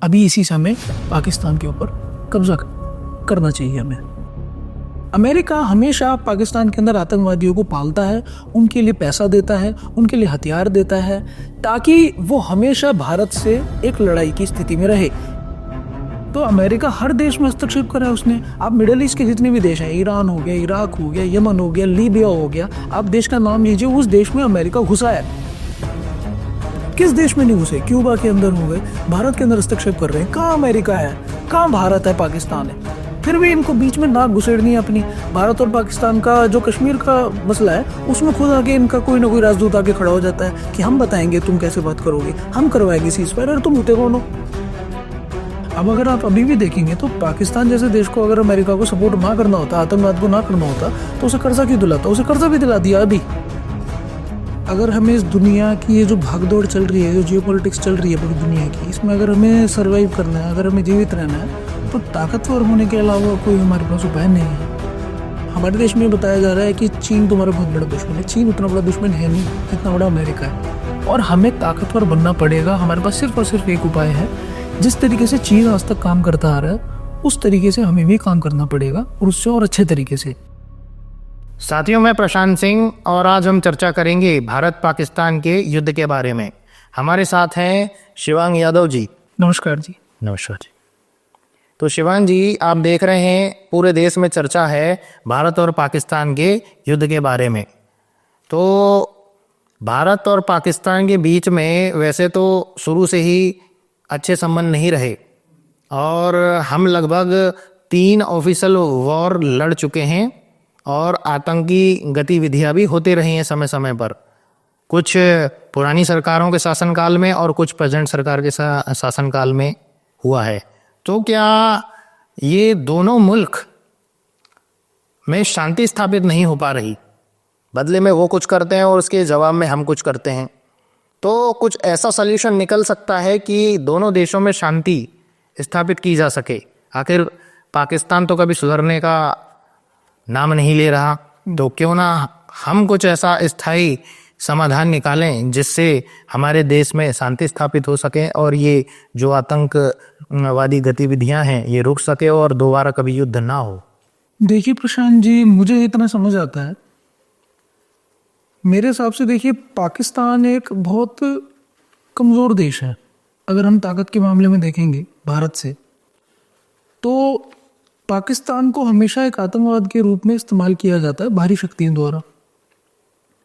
अभी इसी समय पाकिस्तान के ऊपर कब्जा करना चाहिए हमें। अमेरिका हमेशा पाकिस्तान के अंदर आतंकवादियों को पालता है, उनके लिए पैसा देता है, उनके लिए हथियार देता है, ताकि वो हमेशा भारत से एक लड़ाई की स्थिति में रहे। तो अमेरिका हर देश में हस्तक्षेप करा है उसने। आप मिडिल ईस्ट के जितने भी देश हैं, ईरान हो गया, इराक हो गया, यमन हो गया, लीबिया हो गया, आप देश का नाम लीजिए, उस देश में अमेरिका घुसा है। किस देश में नहीं घुसे? क्यूबा के अंदर हो गए, भारत के अंदर हस्तक्षेप कर रहे हैं। कहाँ अमेरिका है, कहाँ भारत है, पाकिस्तान है? फिर भी इनको बीच में नाक घुसेड़नी है अपनी। भारत और पाकिस्तान का जो कश्मीर का मसला है, उसमें खुद आके इनका कोई ना कोई राजदूत आके खड़ा हो जाता है कि हम बताएंगे तुम कैसे बात करोगे, हम करवाएंगे सीज़फायर, और तुम होते कौन हो? अब अगर आप अभी भी देखेंगे तो पाकिस्तान जैसे देश को अगर अमेरिका को सपोर्ट ना करना होता, आतंकवाद को ना करना होता, तो उसे कर्जा क्यों दिलाता? उसे कर्जा भी दिला दिया अभी। अगर हमें इस दुनिया की ये जो भागदौड़ चल रही है, जो जियोपॉलिटिक्स चल रही है पूरी दुनिया की, इसमें अगर हमें सर्वाइव करना है, अगर हमें जीवित रहना है, तो ताकतवर होने के अलावा कोई हमारे पास उपाय नहीं है। हमारे देश में बताया जा रहा है कि चीन तुम्हारा बहुत बड़ा दुश्मन है। चीन उतना बड़ा दुश्मन है नहीं जितना बड़ा अमेरिका है, और हमें ताकतवर बनना पड़ेगा। हमारे पास सिर्फ और सिर्फ एक उपाय है। जिस तरीके से चीन आज तक काम करता आ रहा है, उस तरीके से हमें भी काम करना पड़ेगा, और उससे और अच्छे तरीके से। साथियों, मैं प्रशांत सिंह, और आज हम चर्चा करेंगे भारत पाकिस्तान के युद्ध के बारे में। हमारे साथ हैं शिवांग यादव जी। नमस्कार जी। नमस्कार जी। तो शिवांग जी, आप देख रहे हैं पूरे देश में चर्चा है भारत और पाकिस्तान के युद्ध के बारे में। तो भारत और पाकिस्तान के बीच में वैसे तो शुरू से ही अच्छे संबंध नहीं रहे, और हम लगभग 3 ऑफिशियल वॉर लड़ चुके हैं, और आतंकी गतिविधियां भी होते रही हैं समय समय पर, कुछ पुरानी सरकारों के शासनकाल में और कुछ प्रेजेंट सरकार के शासनकाल में हुआ है। तो क्या ये दोनों मुल्क में शांति स्थापित नहीं हो पा रही? बदले में वो कुछ करते हैं और उसके जवाब में हम कुछ करते हैं। तो कुछ ऐसा सल्यूशन निकल सकता है कि दोनों देशों में शांति स्थापित की जा सके। आखिर पाकिस्तान तो कभी सुधरने का नाम नहीं ले रहा, तो क्यों ना हम कुछ ऐसा स्थायी समाधान निकालें जिससे हमारे देश में शांति स्थापित हो सके, और ये जो आतंकवादी गतिविधियां हैं ये रुक सके, और दोबारा कभी युद्ध ना हो। देखिए प्रशांत जी, मुझे इतना समझ आता है, मेरे हिसाब से देखिए, पाकिस्तान एक बहुत कमज़ोर देश है। अगर हम ताकत के मामले में देखेंगे भारत से, तो पाकिस्तान को हमेशा एक आतंकवाद के रूप में इस्तेमाल किया जाता है बाहरी शक्तियों द्वारा।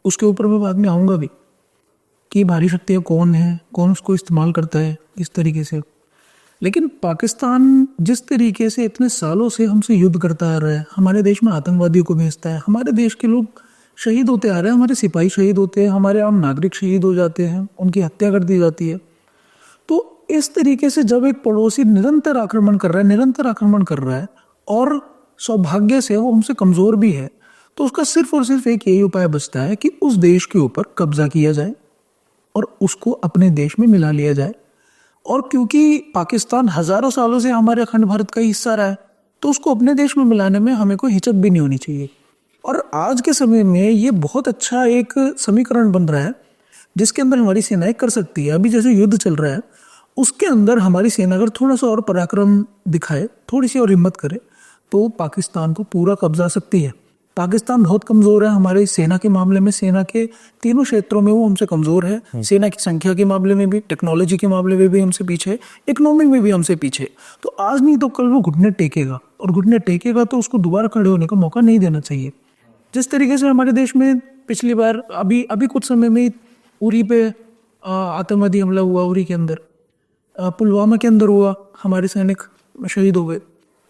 उसके ऊपर मैं बाद में आऊँगा भी कि बाहरी शक्तियाँ कौन है, कौन उसको इस्तेमाल करता है इस तरीके से। लेकिन पाकिस्तान जिस तरीके से इतने सालों से हमसे युद्ध करता आ रहा है, हमारे देश में आतंकवादियों को भेजता है, हमारे देश के लोग शहीद होते आ रहे हैं, हमारे सिपाही शहीद होते हैं, हमारे आम नागरिक शहीद हो जाते हैं, उनकी हत्या कर दी जाती है। तो इस तरीके से जब एक पड़ोसी निरंतर आक्रमण कर रहा है, और सौभाग्य से वो हमसे कमज़ोर भी है, तो उसका सिर्फ और सिर्फ एक यही उपाय बचता है कि उस देश के ऊपर कब्जा किया जाए और उसको अपने देश में मिला लिया जाए। और क्योंकि पाकिस्तान हज़ारों सालों से हमारे अखंड भारत का हिस्सा रहा है, तो उसको अपने देश में मिलाने में हमें कोई हिचक भी नहीं होनी चाहिए। और आज के समय में ये बहुत अच्छा एक समीकरण बन रहा है जिसके अंदर हमारी सेनाएं कर सकती है। अभी जैसे युद्ध चल रहा है, उसके अंदर हमारी सेना अगर थोड़ा सा और पराक्रम दिखाए, थोड़ी सी और हिम्मत करे, तो पाकिस्तान को पूरा कब्जा सकती है। पाकिस्तान बहुत कमज़ोर है हमारी सेना के मामले में, सेना के तीनों क्षेत्रों में वो हमसे कमज़ोर है। सेना की संख्या के मामले में भी, टेक्नोलॉजी के मामले में भी हमसे पीछे, इकोनॉमी में भी हमसे पीछे। तो आज नहीं तो कल वो घुटने टेकेगा, और घुटने टेकेगा तो उसको दोबारा खड़े होने का मौका नहीं देना चाहिए। जिस तरीके से हमारे देश में पिछली बार अभी कुछ समय में उरी पे आतंकवादी हमला हुआ, उरी के अंदर, पुलवामा के अंदर हुआ, हमारे सैनिक शहीद हो गए,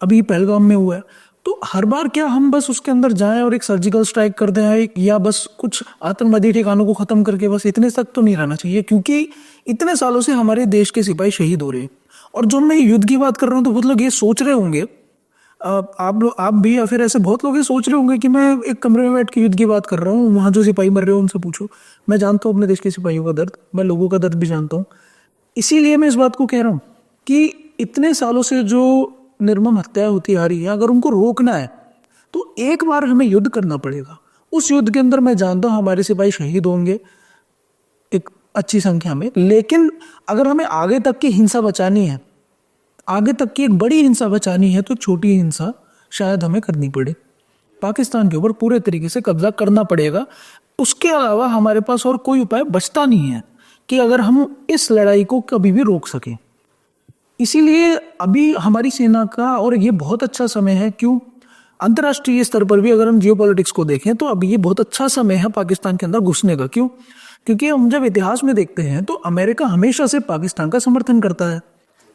अभी पहलगाम में हुआ है। तो हर बार क्या हम बस उसके अंदर जाएं और एक सर्जिकल स्ट्राइक कर दें, या बस कुछ आतंकवादी ठिकानों को ख़त्म करके बस इतने तक तो नहीं रहना चाहिए, क्योंकि इतने सालों से हमारे देश के सिपाही शहीद हो रहे हैं। और जो मैं युद्ध की बात कर रहा हूँ, तो बहुत लोग ये सोच रहे होंगे, आप भी या फिर ऐसे बहुत लोग ये सोच रहे होंगे कि मैं एक कमरे में बैठ के युद्ध की बात कर रहा हूँ, वहाँ जो सिपाही मर रहे हो उनसे पूछो। मैं जानता हूँ अपने देश के सिपाहियों का दर्द, मैं लोगों का दर्द भी जानता हूँ। इसीलिए मैं इस बात को कह रहा हूँ कि इतने सालों से जो निर्मम हत्या होती आ रही है, अगर उनको रोकना है तो एक बार हमें युद्ध करना पड़ेगा। उस युद्ध के अंदर मैं जानता हूँ हमारे सिपाही शहीद होंगे एक अच्छी संख्या में, लेकिन अगर हमें आगे तक की हिंसा बचानी है आगे तक की एक बड़ी हिंसा बचानी है तो छोटी हिंसा शायद हमें करनी पड़े, पाकिस्तान के ऊपर पूरे तरीके से कब्जा करना पड़ेगा। उसके अलावा हमारे पास और कोई उपाय बचता नहीं है कि अगर हम इस लड़ाई को कभी भी रोक सकें। इसीलिए अभी हमारी सेना का और ये बहुत अच्छा समय है। क्यों? अंतर्राष्ट्रीय स्तर पर भी अगर हम जियोपॉलिटिक्स को देखें तो अभी ये बहुत अच्छा समय है पाकिस्तान के अंदर घुसने का। क्यों? क्योंकि हम जब इतिहास में देखते हैं तो अमेरिका हमेशा से पाकिस्तान का समर्थन करता है।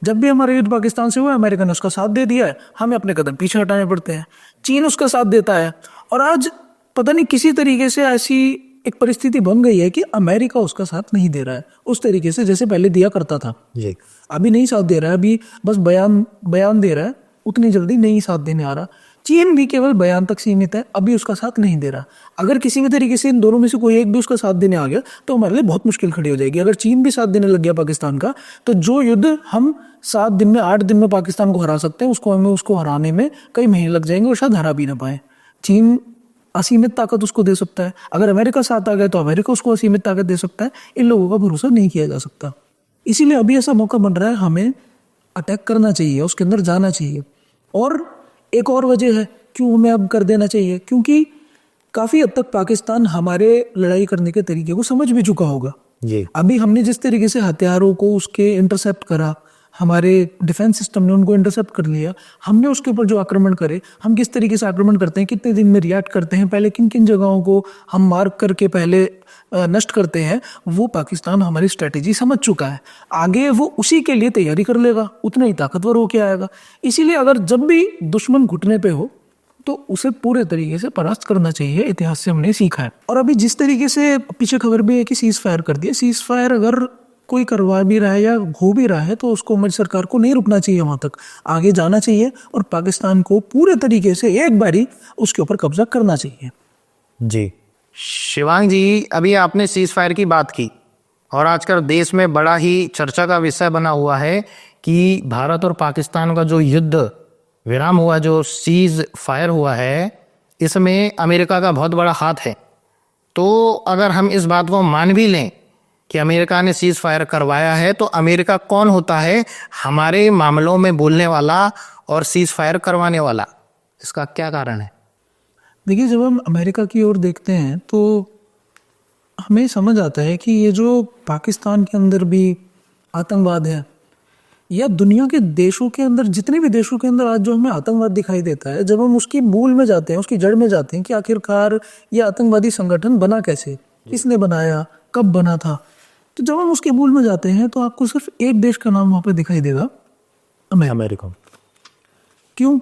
जब भी हमारा युद्ध पाकिस्तान से हुआ, अमेरिका ने उसका साथ दे दिया है, हमें अपने कदम पीछे हटाने पड़ते हैं। चीन उसका साथ देता है और आज पता नहीं किसी तरीके से ऐसी एक परिस्थिति बन गई है कि अमेरिका उसका साथ नहीं दे रहा है उस तरीके से जैसे पहले दिया करता था। जी। अभी नहीं साथ दे रहा है, अभी बस बयान दे रहा है, उतनी जल्दी नहीं साथ देने आ रहा। चीन भी केवल बयान तक सीमित है, अभी उसका साथ नहीं दे रहा। अगर किसी भी तरीके से इन दोनों में से कोई एक भी उसका साथ देने आ गया तो हमारे लिए बहुत मुश्किल खड़ी हो जाएगी। अगर चीन भी साथ देने लग गया पाकिस्तान का, तो जो युद्ध हम 7 दिन में 8 दिन में पाकिस्तान को हरा सकते हैं, उसको हराने में कई महीने लग जाएंगे और शायद हरा भी ना पाए। चीन असीमित ताकत उसको दे सकता है, अगर अमेरिका साथ आ गया तो अमेरिका उसको असीमित ताकत दे सकता है। इन लोगों का भरोसा नहीं किया जा सकता। इसीलिए अभी ऐसा मौका बन रहा है, हमें अटैक करना चाहिए, उसके अंदर जाना चाहिए। और एक और वजह है क्यों हमें अब कर देना चाहिए, क्योंकि काफ़ी हद तक पाकिस्तान हमारे लड़ाई करने के तरीके को समझ भी चुका होगा। जी। अभी हमने जिस तरीके से हथियारों को उसके इंटरसेप्ट करा, हमारे डिफेंस सिस्टम ने उनको इंटरसेप्ट कर लिया, हमने उसके ऊपर जो आक्रमण करे, हम किस तरीके से आक्रमण करते हैं, कितने दिन में रिएक्ट करते हैं, पहले किन किन जगहों को हम मार्क करके पहले नष्ट करते हैं, वो पाकिस्तान हमारी स्ट्रेटेजी समझ चुका है। आगे वो उसी के लिए तैयारी कर लेगा, उतना ही ताकतवर होके आएगा। इसीलिए अगर जब भी दुश्मन घुटने पे हो तो उसे पूरे तरीके से परास्त करना चाहिए। इतिहास से हमने सीखा है। और अभी जिस तरीके से पीछे खबर भी है कि सीज फायर कर दिया, सीज फायर अगर कोई करवा भी रहा है या हो भी रहा है तो उसको हमारी सरकार को नहीं रुकना चाहिए, वहां तक आगे जाना चाहिए और पाकिस्तान को पूरे तरीके से एक बारी उसके ऊपर कब्जा करना चाहिए। जी। शिवांग जी, अभी आपने सीज फायर की बात की और आजकल देश में बड़ा ही चर्चा का विषय बना हुआ है कि भारत और पाकिस्तान का जो युद्ध विराम हुआ, जो सीज फायर हुआ है, इसमें अमेरिका का बहुत बड़ा हाथ है। तो अगर हम इस बात को मान भी लें कि अमेरिका ने सीज फायर करवाया है, तो अमेरिका कौन होता है हमारे मामलों में बोलने वाला और सीज फायर करवाने वाला? इसका क्या कारण है? देखिए, जब हम अमेरिका की ओर देखते हैं तो हमें समझ आता है कि ये जो पाकिस्तान के अंदर भी आतंकवाद है या दुनिया के देशों के अंदर, जितने भी देशों के अंदर आज जो हमें आतंकवाद दिखाई देता है, जब हम उसकी मूल में जाते हैं, उसकी जड़ में जाते हैं कि आखिरकार ये आतंकवादी संगठन बना कैसे, किसने बनाया, कब बना था, तो जब हम उसके मूल में जाते हैं तो आपको सिर्फ एक देश का नाम वहाँ पे दिखाई देगा, अमेरिका। क्यों?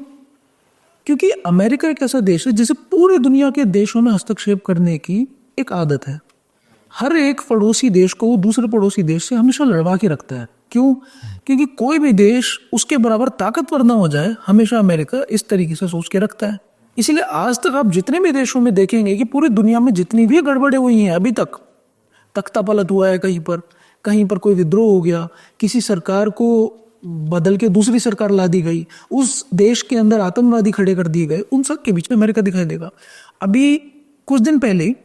क्योंकि अमेरिका एक ऐसा देश है जिसे पूरी दुनिया के देशों में हस्तक्षेप करने की एक आदत है। हर एक पड़ोसी देश को वो दूसरे पड़ोसी देश से हमेशा लड़वा के रखता है। क्यों? क्योंकि कोई भी देश उसके बराबर ताकतवर ना हो जाए, हमेशा अमेरिका इस तरीके से सोच के रखता है। इसीलिए आज तक आप जितने भी देशों में देखेंगे कि पूरी दुनिया में जितनी भी गड़बड़ें हुई हैं अभी तक, तख्ता पलट हुआ है, कहीं पर कोई विद्रोह हो गया, किसी सरकार को बदल के दूसरी सरकार ला दी गई, उस देश के अंदर आतंकवादी खड़े कर दिए गए, उन सब के बीच में अमेरिका दिखाई देगा। अभी कुछ दिन पहले ही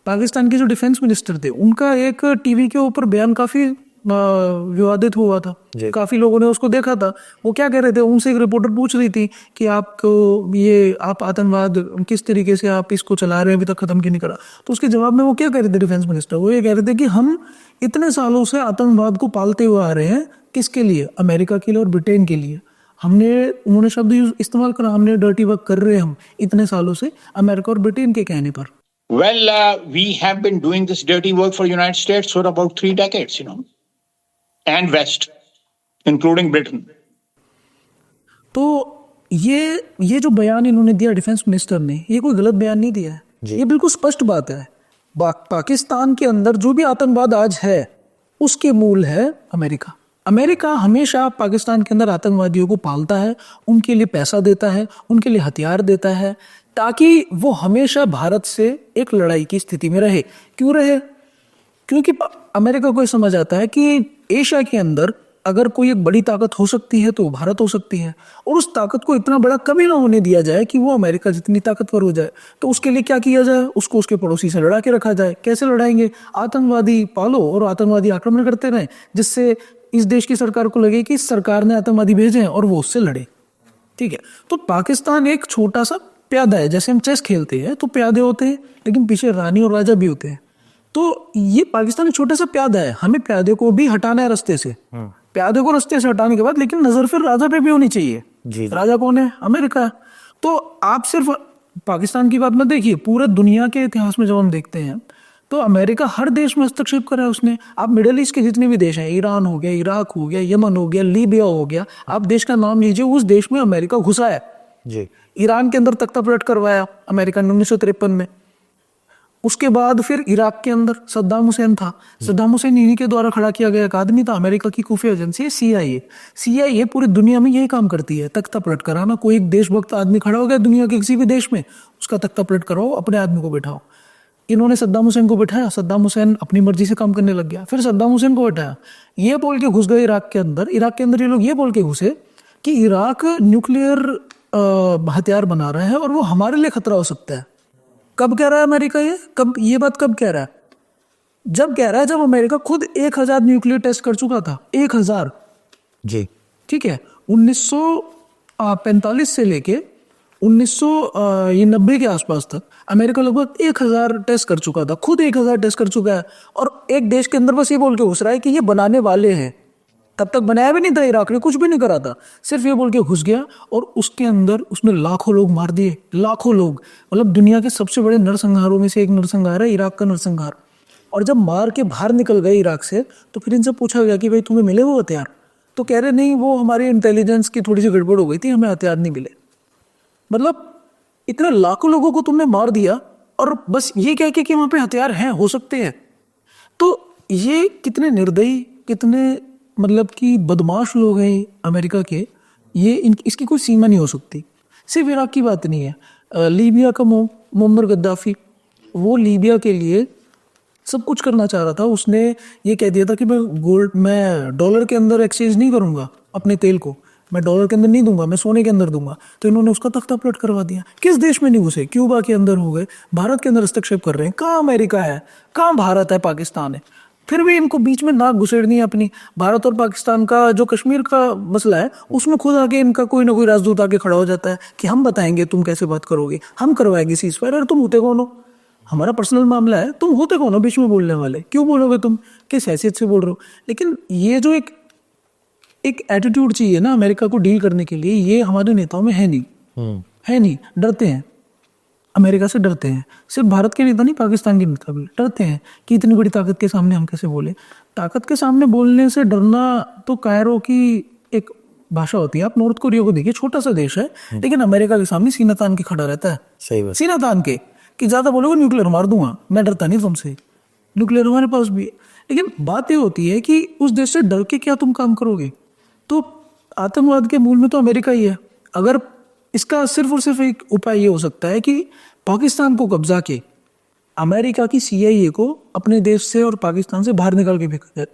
पाकिस्तान के जो डिफेंस मिनिस्टर थे, उनका एक टीवी के ऊपर बयान काफी विवादित हुआ था। काफी लोगों ने उसको देखा था। वो क्या कह रहे थे, उनसे एक रिपोर्टर पूछ रही थी कि आप आतंकवाद किस तरीके से आप इसको चला रहे हैं, अभी तक खत्म क्यों नहीं करा। तो उसके जवाब में वो क्या कह रहे थे डिफेंस मिनिस्टर, वो ये कह रहे थे कि हम इतने सालों से आतंकवाद को पालते हुए आ रहे हैं, किसके लिए? अमेरिका के लिए और ब्रिटेन के लिए। उन्होंने शब्द इस्तेमाल करा, हमने डर्टी वर्क कर रहे हैं हम इतने सालों से अमेरिका और ब्रिटेन के कहने पर। Well, we have been doing this dirty work for United States for about 3 decades, and West, including Britain. तो ये जो बयान इन्होंने दिया डिफेंस मिनिस्टर ने, ये कोई गलत बयान नहीं दिया है, ये बिल्कुल स्पष्ट बात है। पाकिस्तान के अंदर जो भी आतंकवाद आज है उसके मूल है अमेरिका। अमेरिका हमेशा पाकिस्तान के अंदर आतंकवादियों को पालता है, उनके लिए पैसा देता है, उनके लिए हथियार देता है, ताकि वो हमेशा भारत से एक लड़ाई की स्थिति में रहे। क्यों रहे? क्योंकि अमेरिका को समझ आता है कि एशिया के अंदर अगर कोई एक बड़ी ताकत हो सकती है तो भारत हो सकती है, और उस ताकत को इतना बड़ा कभी ना होने दिया जाए कि वो अमेरिका जितनी ताकतवर हो जाए। तो उसके लिए क्या किया जाए? उसको उसके पड़ोसी से लड़ा के रखा जाए। कैसे लड़ाएंगे? आतंकवादी पालो और आतंकवादी आक्रमण करते रहें, जिससे इस देश की सरकार को लगे कि इस सरकार ने आतंकवादी भेजे हैं और वो उससे लड़े, ठीक है। तो पाकिस्तान एक छोटा सा प्यादा है, जैसे हम चेस खेलते हैं तो प्यादे होते हैं लेकिन पीछे रानी और राजा भी होते हैं। तो ये पाकिस्तान एक छोटा सा प्यादा है, हमें प्यादे को भी हटाना है रास्ते से। प्यादे को रास्ते से हटाने के बाद लेकिन नजर फिर राजा पे भी होनी चाहिए। जी। राजा कौन है? अमेरिका है। तो आप सिर्फ पाकिस्तान की बात मत देखिए, पूरे दुनिया के इतिहास में जब हम देखते हैं तो अमेरिका हर देश में हस्तक्षेप करा है उसने। आप मिडिल ईस्ट के जितने भी देश हैं, ईरान हो गया, इराक हो गया, यमन हो गया, लीबिया हो गया, आप देश का नाम लीजिए, उस देश में अमेरिका घुसा है। जी। ईरान के अंदर तख्ता पलट करवाया अमेरिका ने 1953 में। उसके बाद फिर इराक के अंदर सद्दाम हुसैन था, सद्दाम हुसैन इन्हीं के द्वारा खड़ा किया गया एक आदमी था, अमेरिका की खुफिया एजेंसी है CIA। CIA पूरी दुनिया में यही काम करती है, तख्ता पलट कराना। कोई एक देशभक्त आदमी खड़ा हो गया दुनिया के किसी भी देश में, उसका तख्ता पलट कराओ, अपने आदमी को बैठाओ। इन्होंने सद्दाम हुसैन को बैठाया, सद्दाम हुसैन अपनी मर्जी से काम करने लग गया। फिर सद्दाम हुसैन को बैठाया, ये बोल के घुस गए इराक के अंदर। इराक के अंदर ये लोग ये बोल के घुसे कि इराक न्यूक्लियर हथियार बना रहा है और वो हमारे लिए खतरा हो सकता है। कब कह रहा है अमेरिका ये? ये बात कब कह रहा है? जब कह रहा है जब अमेरिका खुद 1000 न्यूक्लियर टेस्ट कर चुका था। 1000। जी। ठीक है। 1945 से लेके 1990 के आसपास तक अमेरिका लगभग 1000 टेस्ट कर चुका था, खुद 1000 टेस्ट कर चुका है। और एक देश के अंदर बस ये बोल के घुस रहा है कि ये बनाने वाले हैं। तब तक बनाया भी नहीं था, इराक ने कुछ भी नहीं करा था, सिर्फ ये बोल के घुस गया और उसके अंदर उसने लाखों लोग मार दिए, लाखों लोग। मतलब दुनिया के सबसे बड़े नरसंहारों में से एक नरसंहार है इराक का नरसंहार। और जब मार के बाहर निकल गए इराक से तो फिर इनसे पूछा गया कि भाई तुम्हें मिले वो हथियार? तो कह रहे नहीं, वो हमारी इंटेलिजेंस की थोड़ी सी गड़बड़ हो गई थी, हमें हथियार नहीं मिले। मतलब इतने लाखों लोगों को तुमने मार दिया और बस ये कह के कि वहां पे हथियार हैं, हो सकते हैं। तो ये कितने निर्दयी, कितने मतलब कि बदमाश लोग हैं अमेरिका के। ये इसकी कोई सीमा नहीं हो सकती। सिर्फ इराक की बात नहीं है, लीबिया का मुअम्मर गद्दाफी, वो लीबिया के लिए सब कुछ करना चाह रहा था। उसने ये कह दिया था कि मैं डॉलर के अंदर एक्सचेंज नहीं करूंगा अपने तेल को, मैं डॉलर के अंदर नहीं दूंगा, मैं सोने के अंदर दूंगा। तो इन्होंने उसका तख्ता पलट करवा दिया। किस देश में नहीं घुसे? क्यूबा के अंदर हो गए, भारत के अंदर हस्तक्षेप कर रहे हैं। कहाँ अमेरिका है, कहाँ भारत है, पाकिस्तान है। फिर भी इनको बीच में नाक घुसेड़नी है अपनी। भारत और पाकिस्तान का जो कश्मीर का मसला है उसमें खुद आके इनका कोई ना कोई राजदूत आके खड़ा हो जाता है कि हम बताएंगे तुम कैसे बात करोगे, हम करवाएंगे सीज फायर। अरे तुम होते कौन हो? हमारा पर्सनल मामला है, तुम होते कौन हो बीच में बोलने वाले? क्यों बोलोगे तुम? किस हैसियत से बोल रहे हो? लेकिन ये जो एक एटीट्यूड चाहिए ना अमेरिका को डील करने के लिए, ये हमारे नेताओं में है नहीं। है नहीं, डरते हैं, अमेरिका से डरते हैं। सिर्फ भारत के नेता नहीं, पाकिस्तान के नेता भी डरते हैं कि इतनी बड़ी ताकत के सामने हम कैसे बोले। ताकत के सामने बोलने से डरना तो कायरो की एक भाषा होती है। आप नॉर्थ कोरिया को देखिए, छोटा सा देश है लेकिन अमेरिका के सामने सीना तान के खड़ा रहता है। सही बात। सीना तान के कि ज्यादा बोलोगे न्यूक्लियर मार दूंगा, मैं डरता नहीं तुमसे, न्यूक्लियर हमारे पास भी है। लेकिन बात ये होती है कि उस देश से डर के क्या तुम काम करोगे? तो आतंकवाद के मूल में तो अमेरिका ही है। अगर इसका सिर्फ और सिर्फ एक उपाय ये हो सकता है कि पाकिस्तान को कब्जा के अमेरिका की CIA को अपने देश से और पाकिस्तान से बाहर निकाल के फेंका जाए।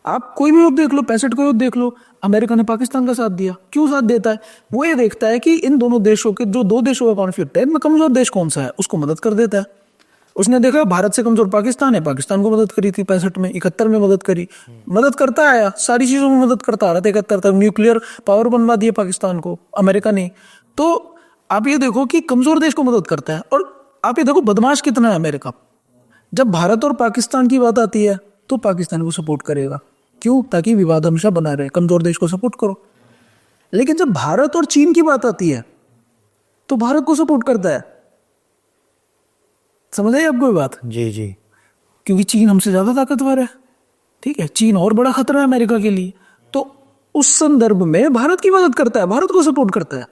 आप कोई भी युद्ध देख लो, 65 का युद्ध देख लो, अमेरिका ने पाकिस्तान का साथ दिया। क्यों साथ देता है? वो ये देखता है कि इन दोनों देशों के जो दो देशों का कॉन्फ्लिक्ट है, इनमें कमजोर देश कौन सा है, उसको मदद कर देता है। उसने देखा भारत से कमजोर पाकिस्तान है, पाकिस्तान को मदद करी थी 65 में, 71 में मदद करी, मदद करता आया, सारी चीजों में मदद करता आ रहा था। 71 तक न्यूक्लियर पावर बनवा दिया पाकिस्तान को अमेरिका ने। तो आप ये देखो कि कमजोर देश को मदद करता है। और आप ये देखो बदमाश कितना है अमेरिका। जब भारत और पाकिस्तान की बात आती है तो पाकिस्तान को सपोर्ट करेगा। क्यों? ताकि विवाद हमेशा बना रहे, कमजोर देश को सपोर्ट करो। लेकिन जब भारत और चीन की बात आती है तो भारत को सपोर्ट करता है। समझ आई आपको ये बात? जी जी। क्योंकि चीन हमसे ज्यादा ताकतवर है। ठीक है, चीन और बड़ा खतरा है अमेरिका के लिए। तो उस संदर्भ में भारत की मदद करता है, भारत को सपोर्ट करता है।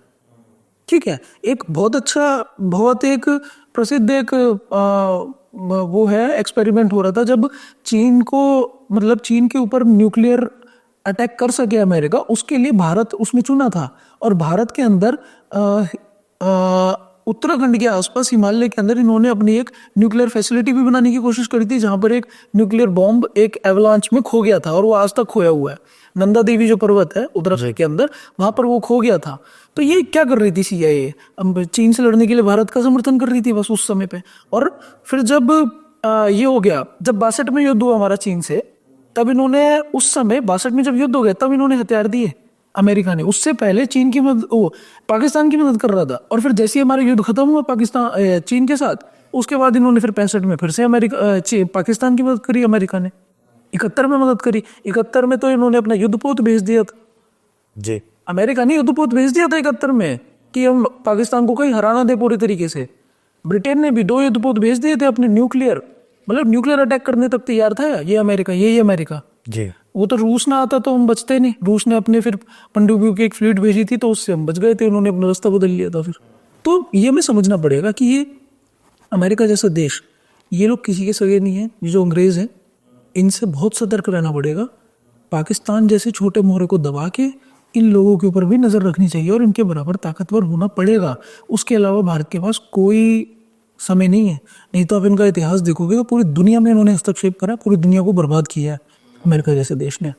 ठीक है, एक बहुत अच्छा, बहुत एक प्रसिद्ध एक वो है एक्सपेरिमेंट हो रहा था जब चीन को, मतलब चीन के ऊपर न्यूक्लियर अटैक कर सके अमेरिका, उसके लिए भारत उसमें चुना था। और भारत के अंदर उत्तराखंड के आसपास हिमालय के अंदर इन्होंने अपनी एक न्यूक्लियर फैसिलिटी भी बनाने की कोशिश करी थी, जहां पर एक न्यूक्लियर बॉम्ब एक एवलांच में खो गया था और वो आज तक खोया हुआ है। नंदा देवी जो पर्वत है उत्तराखंड के अंदर, वहां पर वो खो गया था। तो ये क्या कर रही थी CIA? अब चीन से लड़ने के लिए भारत का समर्थन कर रही थी बस उस समय पे। और फिर जब ये हो गया, जब 62 में युद्ध हुआ हमारा चीन से, तब इन्होंने उस समय 62 में जब युद्ध हो गया तब इन्होंने हथियार दिए अमेरिका ने। उससे पहले चीन की मदद, पाकिस्तान की मदद कर रहा था। और फिर जैसे ही हमारा युद्ध खत्म हुआ पाकिस्तान चीन के साथ, उसके बाद इन्होंने फिर 65 में फिर से पाकिस्तान की मदद करी अमेरिका ने। 71 में मदद करी। 71 में तो इन्होंने अपना युद्धपोत भेज दिया था। जी। अमेरिका ने युद्धपोत भेज दिया था 71 में कि हम पाकिस्तान को कहीं हराना दे पूरी तरीके से। ब्रिटेन ने भी 2 युद्धपोत भेज दिए थे अपने न्यूक्लियर, मतलब न्यूक्लियर अटैक करने तक तैयार था ये अमेरिका, यही अमेरिका। जी। वो तो रूस ना आता तो हम बचते नहीं। रूस ने अपने फिर पनडुब्बियों की एक फ्लीट भेजी थी तो उससे हम बच गए थे। उन्होंने अपना रास्ता बदल लिया था फिर। तो ये हमें समझना पड़ेगा कि ये अमेरिका जैसा देश, ये लोग किसी के सगे नहीं है। ये जो अंग्रेज हैं इनसे बहुत सतर्क रहना पड़ेगा। पाकिस्तान जैसे छोटे मोहरे को दबा के इन लोगों के ऊपर भी नज़र रखनी चाहिए और इनके बराबर ताकतवर होना पड़ेगा। उसके अलावा भारत के पास कोई समय नहीं है। नहीं तो आप इनका इतिहास देखोगे तो पूरी दुनिया में इन्होंने हस्तक्षेप करा, पूरी दुनिया को बर्बाद किया है अमेरिका जैसे देश ने।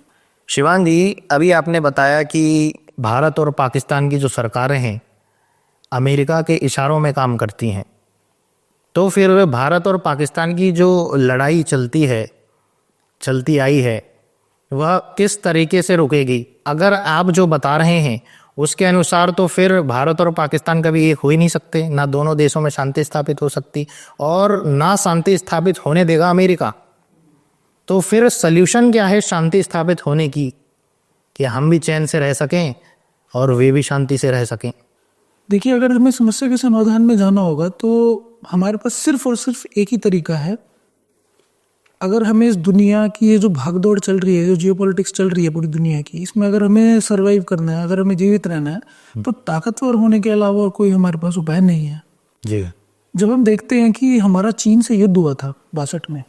शिवांग जी, अभी आपने बताया कि भारत और पाकिस्तान की जो सरकारें हैं अमेरिका के इशारों में काम करती हैं, तो फिर भारत और पाकिस्तान की जो लड़ाई चलती आई है वह किस तरीके से रुकेगी? अगर आप जो बता रहे हैं उसके अनुसार तो फिर भारत और पाकिस्तान कभी एक हो ही नहीं सकते, ना दोनों देशों में शांति स्थापित हो सकती और ना शांति स्थापित होने देगा अमेरिका। तो फिर सल्यूशन क्या है शांति स्थापित होने की, कि हम भी चैन से रह सकें और वे भी शांति से रह सकें? देखिए, अगर हमें समस्या के समाधान में जाना होगा तो हमारे पास सिर्फ और सिर्फ एक ही तरीका है। अगर हमें इस दुनिया की ये जो भागदौड़ चल रही है, जो जियोपॉलिटिक्स चल रही है पूरी दुनिया की, इसमें अगर हमें सरवाइव करना है, अगर हमें जीवित रहना है, तो ताकतवर होने के अलावा और कोई हमारे पास उपाय नहीं है। जी। जब हम देखते हैं कि हमारा चीन से युद्ध हुआ था 62 में,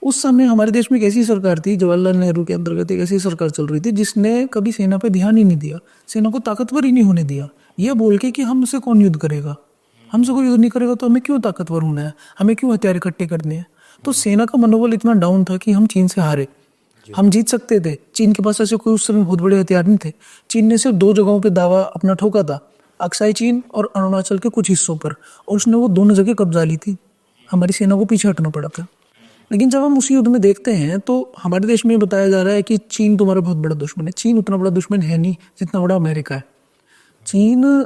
उस समय हमारे देश में एक ऐसी सरकार थी, जवाहरलाल नेहरू के अंतर्गत एक ऐसी सरकार चल रही थी जिसने कभी सेना पे ध्यान ही नहीं दिया, सेना को ताकतवर ही नहीं होने दिया, ये बोल के कि हमसे कौन युद्ध करेगा, हमसे कोई युद्ध नहीं करेगा तो हमें क्यों ताकतवर होना है, हमें क्यों हथियार इकट्ठे करने हैं। तो सेना का मनोबल इतना डाउन था कि हम चीन से हारे। हम जीत सकते थे, चीन के पास ऐसे कोई उस समय बहुत बड़े हथियार नहीं थे। चीन ने सिर्फ 2 जगहों पे दावा अपना ठोका था, अक्साई चीन और अरुणाचल के कुछ हिस्सों पर, और उसने वो दोनों जगह कब्जा ली थी। हमारी सेना को पीछे हटना पड़ा था। लेकिन जब हम उसी युद्ध में देखते हैं तो हमारे देश में बताया जा रहा है कि चीन तुम्हारा बहुत बड़ा दुश्मन है। चीन उतना बड़ा दुश्मन है नहीं जितना बड़ा अमेरिका है। चीन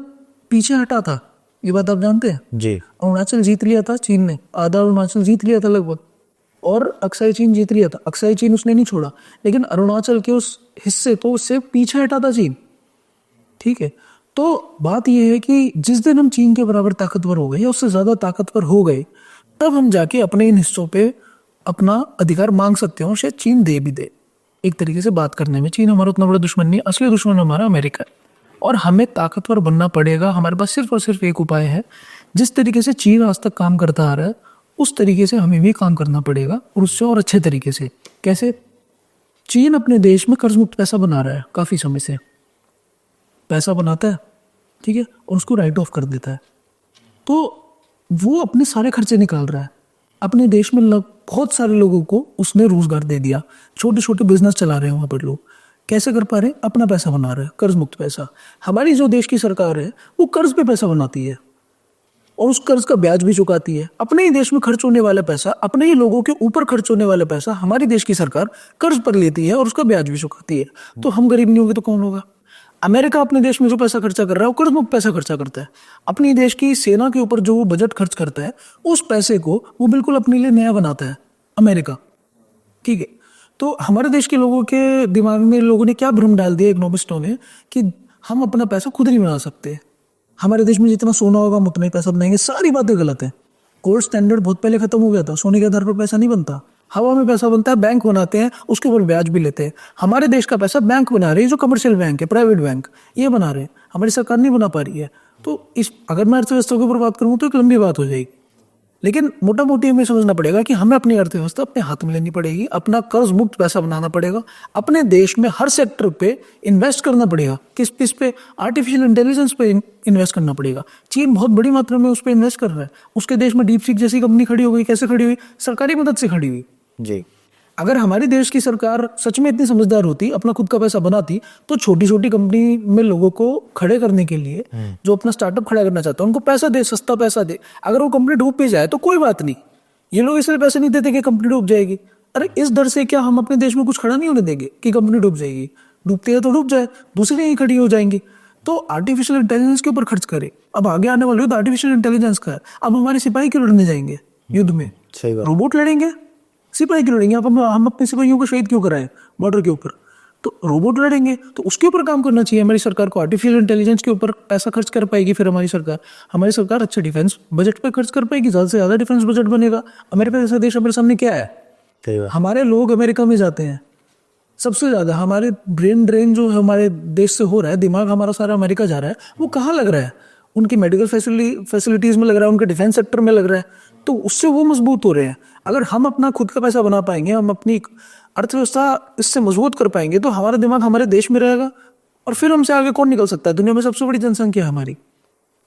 पीछे हटा था, ये बात आप जानते हैं। जी। अरुणाचल जीत लिया था चीन ने, आधा अरुणाचल जीत लिया था लगभग, और अक्साई चीन जीत लिया था। अक्साई चीन उसने नहीं छोड़ा, लेकिन अरुणाचल के उस हिस्से तो उससे पीछे हटा था चीन। ठीक है, तो बात यह है कि जिस दिन हम चीन के बराबर ताकतवर हो गए या उससे ज्यादा ताकतवर हो गए, तब हम जाके अपने इन हिस्सों पे अपना अधिकार मांग सकते हो। शायद चीन दे भी दे एक तरीके से बात करने में। चीन हमारा उतना बड़ा दुश्मन नहीं, असली दुश्मन हमारा अमेरिका है। और हमें ताकतवर बनना पड़ेगा। हमारे पास सिर्फ और सिर्फ एक उपाय है। जिस तरीके से चीन आज तक काम करता आ रहा है उस तरीके से हमें भी काम करना पड़ेगा, और उससे और अच्छे तरीके से। कैसे? चीन अपने देश में कर्ज मुक्त पैसा बना रहा है, काफ़ी समय से पैसा बनाता है, ठीक है, और उसको राइट ऑफ कर देता है। तो वो अपने सारे खर्चे निकाल रहा है। अपने देश में बहुत सारे लोगों को उसने रोजगार दे दिया। छोटे छोटे बिजनेस चला रहे हैं वहाँ पर लोग। कैसे कर पा रहे हैं? अपना पैसा बना रहे हैं, कर्ज मुक्त पैसा। हमारी जो देश की सरकार है वो कर्ज पे पैसा बनाती है और उस कर्ज का ब्याज भी चुकाती है। अपने ही देश में खर्च होने वाला पैसा, अपने ही लोगों के ऊपर खर्च होने वाला पैसा हमारी देश की सरकार कर्ज पर लेती है और उसका ब्याज भी चुकाती है। तो हम गरीब नहीं होंगे तो कौन होगा? अमेरिका अपने देश में जो पैसा खर्चा कर रहा है वो कर्ज मुक्त पैसा खर्चा करता है। अपनी देश की सेना के ऊपर जो वो बजट खर्च करता है उस पैसे को वो बिल्कुल अपने लिए नया बनाता है अमेरिका। ठीक है, तो हमारे देश के लोगों के दिमाग में लोगों ने क्या भ्रम डाल दिया इकोनॉमिस्टों ने कि हम अपना पैसा खुद नहीं बना सकते, हमारे देश में जितना सोना होगा हम उतना ही पैसा बनाएंगे। सारी बातें गलत है। गोल्ड स्टैंडर्ड बहुत पहले खत्म हो गया था। सोने के आधार पर पैसा नहीं बनता, हवा में पैसा बनता है। बैंक बनाते हैं, उसके ऊपर ब्याज भी लेते हैं। हमारे देश का पैसा बैंक बना रही है, जो कमर्शियल बैंक है, प्राइवेट बैंक, ये बना रहे हैं। हमारी सरकार नहीं बना पा रही है। तो इस अगर मैं अर्थव्यवस्था के ऊपर बात करूँ तो एक लंबी बात हो जाएगी। लेकिन मोटा मोटी हमें समझना पड़ेगा कि हमें अपनी अर्थव्यवस्था अपने हाथ में लेनी पड़ेगी, अपना कर्ज मुक्त पैसा बनाना पड़ेगा, अपने देश में हर सेक्टर पे इन्वेस्ट करना पड़ेगा। किस पे? आर्टिफिशियल इंटेलिजेंस पे इन्वेस्ट करना पड़ेगा। चीन बहुत बड़ी मात्रा में उस पर इन्वेस्ट कर रहा है। उसके देश में डीप सीक जैसी कंपनी खड़ी हो गई। कैसे खड़ी हुई? सरकारी मदद से खड़ी हुई। जी। अगर हमारे देश की सरकार सच में इतनी समझदार होती, अपना खुद का पैसा बनाती, तो छोटी छोटी कंपनी में लोगों को खड़े करने के लिए, जो अपना स्टार्टअप खड़ा करना चाहता है, उनको पैसा दे, सस्ता पैसा दे। अगर वो कंपनी डूब भी जाए तो कोई बात नहीं, ये लोग इसलिए पैसे नहीं देते कि कंपनी डूब जाएगी। अरे इस डर से क्या हम अपने देश में कुछ खड़ा नहीं होने देंगे कि कंपनी डूब जाएगी? डूबती है तो डूब जाए, दूसरी नहीं खड़ी हो जाएंगी। तो आर्टिफिशियल इंटेलिजेंस के ऊपर खर्च करें। अब आगे आने वाले युद्ध आर्टिफिशियल इंटेलिजेंस का है। अब हमारे सिपाही क्यों लड़ने जाएंगे युद्ध में? सही बात। रोबोट लड़ेंगे, सिपाही क्यों लड़ेंगे? अब हम अपने सिपाहियों को शहीद क्यों कराएं बॉर्डर के ऊपर? तो रोबोट लड़ेंगे, तो उसके ऊपर काम करना चाहिए हमारी सरकार को। आर्टिफिशियल इंटेलिजेंस के ऊपर पैसा खर्च कर पाएगी फिर हमारी सरकार अच्छे डिफेंस बजट पे खर्च कर पाएगी, ज्यादा से ज्यादा डिफेंस बजट बनेगा। अमेरिका जैसा देश हमारे सामने क्या है? सही बात। हमारे लोग अमेरिका में जाते हैं सबसे ज्यादा। हमारे ब्रेन ड्रेन जो है हमारे देश से हो रहा है, दिमाग हमारा सारा अमेरिका जा रहा है, वो कहाँ लग रहा है? उनकी मेडिकल फैसिलिटीज में लग रहा है, उनके डिफेंस सेक्टर में लग रहा है। तो उससे वो मजबूत हो रहे हैं। अगर हम अपना खुद का पैसा बना पाएंगे, हम अपनी अर्थव्यवस्था इससे मजबूत कर पाएंगे, तो हमारा दिमाग हमारे देश में रहेगा और फिर हमसे आगे कौन निकल सकता है? दुनिया में सबसे बड़ी जनसंख्या है हमारी,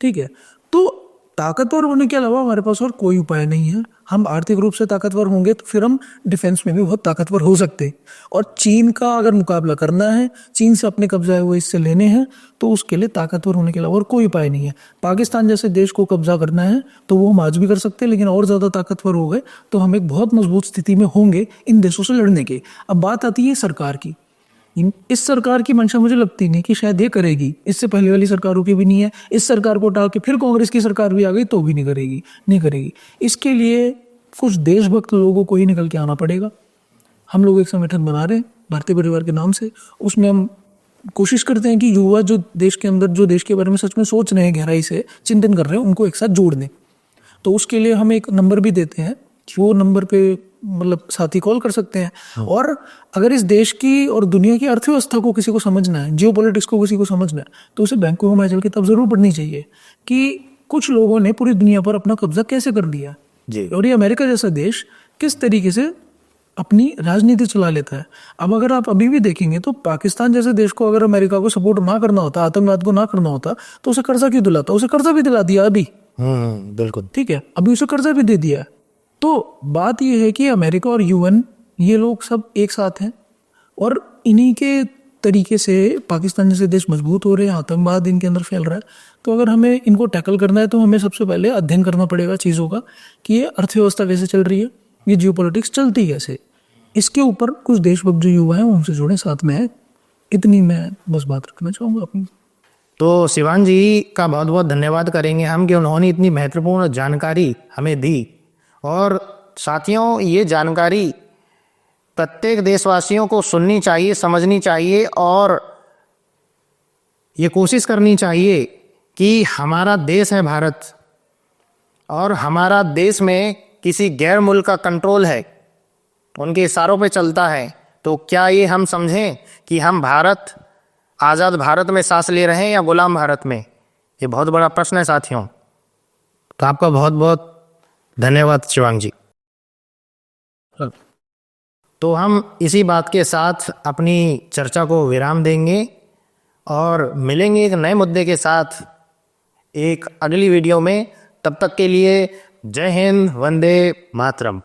ठीक है। तो ताकतवर होने के अलावा हमारे पास और कोई उपाय नहीं है। हम आर्थिक रूप से ताकतवर होंगे तो फिर हम डिफेंस में भी बहुत ताकतवर हो सकते हैं। और चीन का अगर मुकाबला करना है, चीन से अपने कब्जा हुए हिस्से लेने हैं, तो उसके लिए ताकतवर होने के अलावा और कोई उपाय नहीं है। पाकिस्तान जैसे देश को कब्जा करना है तो वो हम आज भी कर सकते हैं, लेकिन और ज़्यादा ताकतवर हो गए तो हम एक बहुत मजबूत स्थिति में होंगे इन देशों से लड़ने के। अब बात आती है सरकार की। इस सरकार की मंशा मुझे लगती नहीं कि शायद ये करेगी। इससे पहले वाली सरकारों की भी नहीं है। इस सरकार को टाल के फिर कांग्रेस की सरकार भी आ गई तो भी नहीं करेगी। इसके लिए कुछ देशभक्त लोगों को ही निकल के आना पड़ेगा। हम लोग एक संगठन बना रहे हैं भारतीय परिवार के नाम से। उसमें हम कोशिश करते हैं कि युवा जो देश के अंदर, जो देश के बारे में सच में सोच रहे हैं, गहराई से चिंतन कर रहे हैं, उनको एक साथ जोड़ दें। तो उसके लिए हम एक नंबर भी देते हैं कि वो नंबर पे मतलब साथी कॉल कर सकते हैं। और अगर इस देश की और दुनिया की अर्थव्यवस्था को किसी को समझना है, जियो पॉलिटिक्स को किसी को समझना है, तो उसे बैंकों में चल के तब जरूर पढ़नी चाहिए कि कुछ लोगों ने पूरी दुनिया पर अपना कब्जा कैसे कर लिया जी। और ये अमेरिका जैसा देश किस तरीके से अपनी राजनीति चला लेता है। अब अगर आप अभी भी देखेंगे तो पाकिस्तान जैसे देश को अगर अमेरिका को सपोर्ट ना करना होता, आतंकवाद को ना करना होता, तो उसे कर्जा क्यों दिलाता? उसे कर्जा भी दिला दिया अभी, बिल्कुल ठीक है, अभी उसे कर्जा भी दे दिया। तो बात यह है कि अमेरिका और यूएन ये लोग सब एक साथ हैं और इन्हीं के तरीके से पाकिस्तान जैसे देश मजबूत हो रहे हैं, आतंकवाद इनके अंदर फैल रहा है। तो अगर हमें इनको टैकल करना है तो हमें सबसे पहले अध्ययन करना पड़ेगा चीज़ों का कि ये अर्थव्यवस्था कैसे चल रही है, ये जियोपॉलिटिक्स चलती कैसे। इसके ऊपर कुछ देशभक्त जो युवा हैं उनसे जुड़े साथ में है। इतनी मैं बस बात रखना चाहूँगा अपनी। तो शिवान जी का बहुत बहुत धन्यवाद करेंगे हम कि उन्होंने इतनी महत्वपूर्ण जानकारी हमें दी। और साथियों, ये जानकारी प्रत्येक देशवासियों को सुननी चाहिए, समझनी चाहिए और ये कोशिश करनी चाहिए कि हमारा देश है भारत और हमारा देश में किसी गैर मुल्क का कंट्रोल है, उनके इशारों पे चलता है। तो क्या ये हम समझें कि हम भारत, आज़ाद भारत में सांस ले रहे हैं या गुलाम भारत में? ये बहुत बड़ा प्रश्न है साथियों। तो आपका बहुत बहुत धन्यवाद शिवांग जी। तो हम इसी बात के साथ अपनी चर्चा को विराम देंगे और मिलेंगे एक नए मुद्दे के साथ एक अगली वीडियो में। तब तक के लिए जय हिंद, वंदे मातरम।